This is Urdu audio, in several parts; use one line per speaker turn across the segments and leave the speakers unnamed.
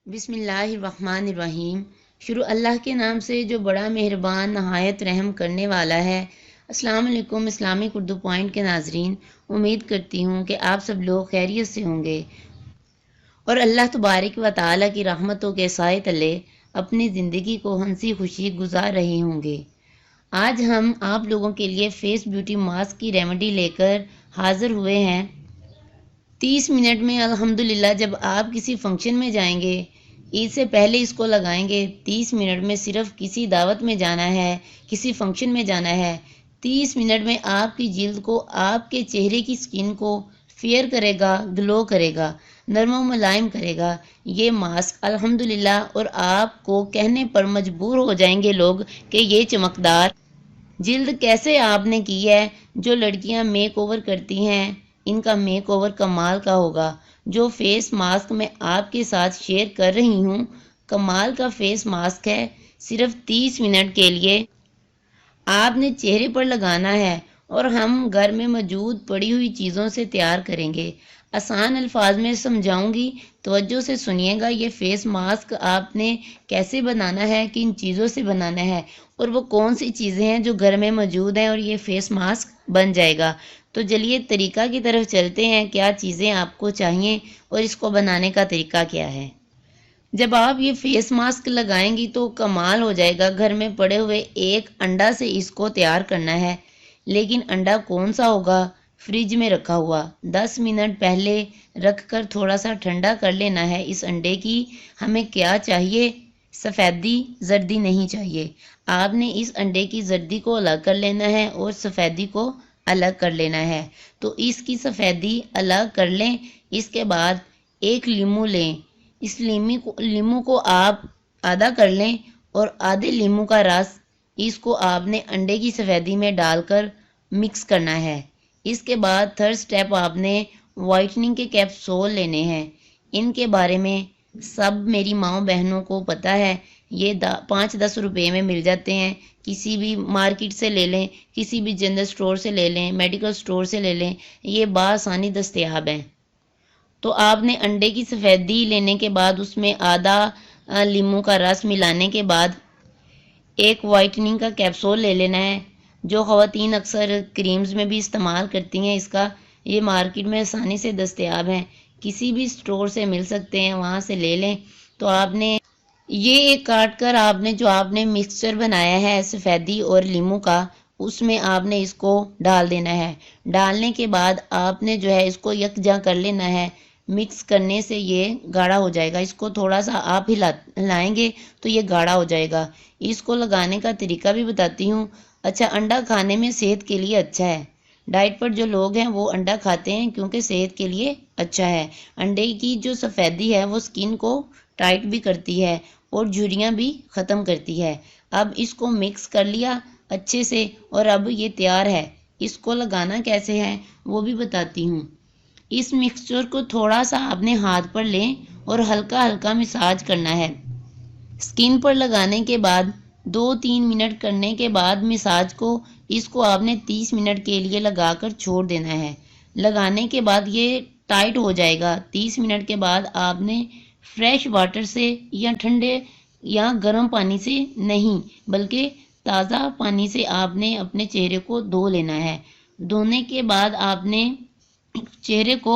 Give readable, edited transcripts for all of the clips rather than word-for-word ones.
بسم اللہ الرحمن الرحیم۔ شروع اللہ کے نام سے جو بڑا مہربان نہایت رحم کرنے والا ہے۔ السلام علیکم اسلامک اردو پوائنٹ کے ناظرین، امید کرتی ہوں کہ آپ سب لوگ خیریت سے ہوں گے اور اللہ تبارک و تعالیٰ کی رحمتوں کے سائے تلے اپنی زندگی کو ہنسی خوشی گزار رہے ہوں گے۔ آج ہم آپ لوگوں کے لیے فیس بیوٹی ماسک کی ریمیڈی لے کر حاضر ہوئے ہیں۔ 30 منٹ میں الحمدللہ جب آپ کسی فنکشن میں جائیں گے، عید سے پہلے اس کو لگائیں گے، 30 منٹ میں صرف کسی دعوت میں جانا ہے، کسی فنکشن میں جانا ہے، 30 منٹ میں آپ کی جلد کو، آپ کے چہرے کی سکن کو فیئر کرے گا، گلو کرے گا، نرم و ملائم کرے گا یہ ماسک الحمدللہ۔ اور آپ کو کہنے پر مجبور ہو جائیں گے لوگ کہ یہ چمکدار جلد کیسے آپ نے کی ہے۔ جو لڑکیاں میک اوور کرتی ہیں ان کا میک اوور کمال کا ہوگا۔ جو فیس ماسک میں آپ کے ساتھ شیئر کر رہی ہوں کمال کا فیس ماسک ہے۔ صرف 30 منٹ کے لیے آپ نے چہرے پر لگانا ہے اور ہم گھر میں موجود پڑی ہوئی چیزوں سے تیار کریں گے۔ آسان الفاظ میں سمجھاؤں گی، توجہ سے سنیے گا۔ یہ فیس ماسک آپ نے کیسے بنانا ہے، کن چیزوں سے بنانا ہے اور وہ کون سی چیزیں ہیں جو گھر میں موجود ہیں اور یہ فیس ماسک بن جائے گا۔ تو چلیے طریقہ کی طرف چلتے ہیں، کیا چیزیں آپ کو چاہیے اور اس کو بنانے کا طریقہ کیا ہے۔ جب آپ یہ فیس ماسک لگائیں گی تو کمال ہو جائے گا۔ گھر میں پڑے ہوئے ایک انڈا سے اس کو تیار کرنا ہے، لیکن انڈا کون سا ہوگا؟ فریج میں رکھا ہوا، 10 منٹ پہلے رکھ کر تھوڑا سا ٹھنڈا کر لینا ہے۔ اس انڈے کی ہمیں کیا چاہیے؟ سفیدی، زردی نہیں چاہیے۔ آپ نے اس انڈے کی زردی کو الگ کر لینا ہے اور سفیدی کو الگ کر لینا ہے۔ تو اس کی سفیدی الگ کر لیں۔ اس کے بعد ایک لیمو لیں، اس لیمو کو آپ آدھا کر لیں اور آدھے لیمو کا رس اس کو آپ نے انڈے کی سفیدی میں ڈال کر مکس کرنا ہے۔ اس کے بعد تھرڈ سٹیپ آپ نے وائٹننگ کے کیپسول لینے ہیں۔ ان کے بارے میں سب میری ماؤں بہنوں کو پتہ ہے، یہ 5-10 روپے میں مل جاتے ہیں۔ کسی بھی مارکیٹ سے لے لیں، کسی بھی جنرل سٹور سے لے لیں، میڈیکل سٹور سے لے لیں، یہ بآسانی دستیاب ہیں۔ تو آپ نے انڈے کی سفیدی لینے کے بعد اس میں آدھا لیمو کا رس ملانے کے بعد ایک وائٹننگ کا کیپسول لے لینا ہے، جو خواتین اکثر کریمز میں بھی استعمال کرتی ہیں۔ اس کا یہ مارکیٹ میں آسانی سے دستیاب ہیں، کسی بھی سٹور سے مل سکتے ہیں، وہاں سے لے لیں۔ تو آپ نے یہ ایک کاٹ کر آپ نے جو آپ نے مکسچر بنایا ہے سفیدی اور لیمو کا، اس میں آپ نے اس کو ڈال دینا ہے۔ ڈالنے کے بعد آپ نے جو ہے اس کو یکجا کر لینا ہے۔ مکس کرنے سے یہ گاڑھا ہو جائے گا۔ اس کو تھوڑا سا آپ ہلائیں گے تو یہ گاڑھا ہو جائے گا۔ اس کو لگانے کا طریقہ بھی بتاتی ہوں۔ اچھا، انڈا کھانے میں صحت کے لیے اچھا ہے۔ ڈائٹ پر جو لوگ ہیں وہ انڈا کھاتے ہیں کیونکہ صحت کے لیے اچھا ہے۔ انڈے کی جو سفیدی ہے وہ سکن کو ٹائٹ بھی کرتی ہے اور جھریاں بھی ختم کرتی ہے۔ اب اس کو مکس کر لیا اچھے سے اور اب یہ تیار ہے۔ اس کو لگانا کیسے ہے وہ بھی بتاتی ہوں۔ اس مکسچر کو تھوڑا سا اپنے ہاتھ پر لیں اور ہلکا ہلکا مساج کرنا ہے۔ سکن پر لگانے کے بعد 2-3 منٹ کرنے کے بعد مساج کو اس کو آپ نے 30 منٹ کے لیے لگا کر چھوڑ دینا ہے۔ لگانے کے بعد یہ ٹائٹ ہو جائے گا۔ 30 منٹ کے بعد آپ نے فریش واٹر سے یا ٹھنڈے یا گرم پانی سے نہیں بلکہ تازہ پانی سے آپ نے اپنے چہرے کو دھو لینا ہے۔ دھونے کے بعد آپ نے چہرے کو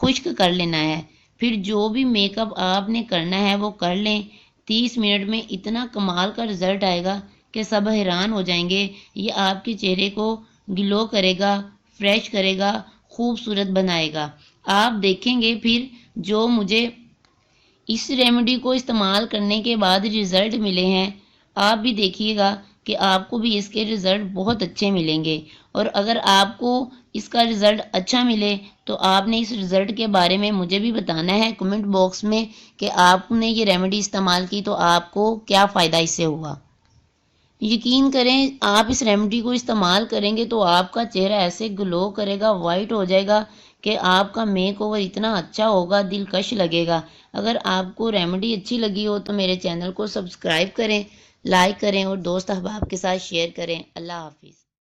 خشک کر لینا ہے۔ پھر جو بھی میک اپ آپ نے کرنا ہے وہ کر لیں۔ 30 منٹ میں اتنا کمال کا رزلٹ آئے گا کہ سب حیران ہو جائیں گے۔ یہ آپ کے چہرے کو گلو کرے گا، فریش کرے گا، خوبصورت بنائے گا۔ آپ دیکھیں گے پھر جو مجھے اس ریمیڈی کو استعمال کرنے کے بعد رزلٹ ملے ہیں، آپ بھی دیکھیے گا کہ آپ کو بھی اس کے رزلٹ بہت اچھے ملیں گے۔ اور اگر آپ کو اس کا رزلٹ اچھا ملے تو آپ نے اس رزلٹ کے بارے میں مجھے بھی بتانا ہے کمنٹ باکس میں کہ آپ نے یہ ریمیڈی استعمال کی تو آپ کو کیا فائدہ اس سے ہوا۔ یقین کریں آپ اس ریمیڈی کو استعمال کریں گے تو آپ کا چہرہ ایسے گلو کرے گا، وائٹ ہو جائے گا کہ آپ کا میک اوور اتنا اچھا ہوگا، دلکش لگے گا۔ اگر آپ کو ریمیڈی اچھی لگی ہو تو میرے چینل کو سبسکرائب کریں، لائک کریں اور دوست احباب کے ساتھ شیئر کریں۔ اللہ حافظ۔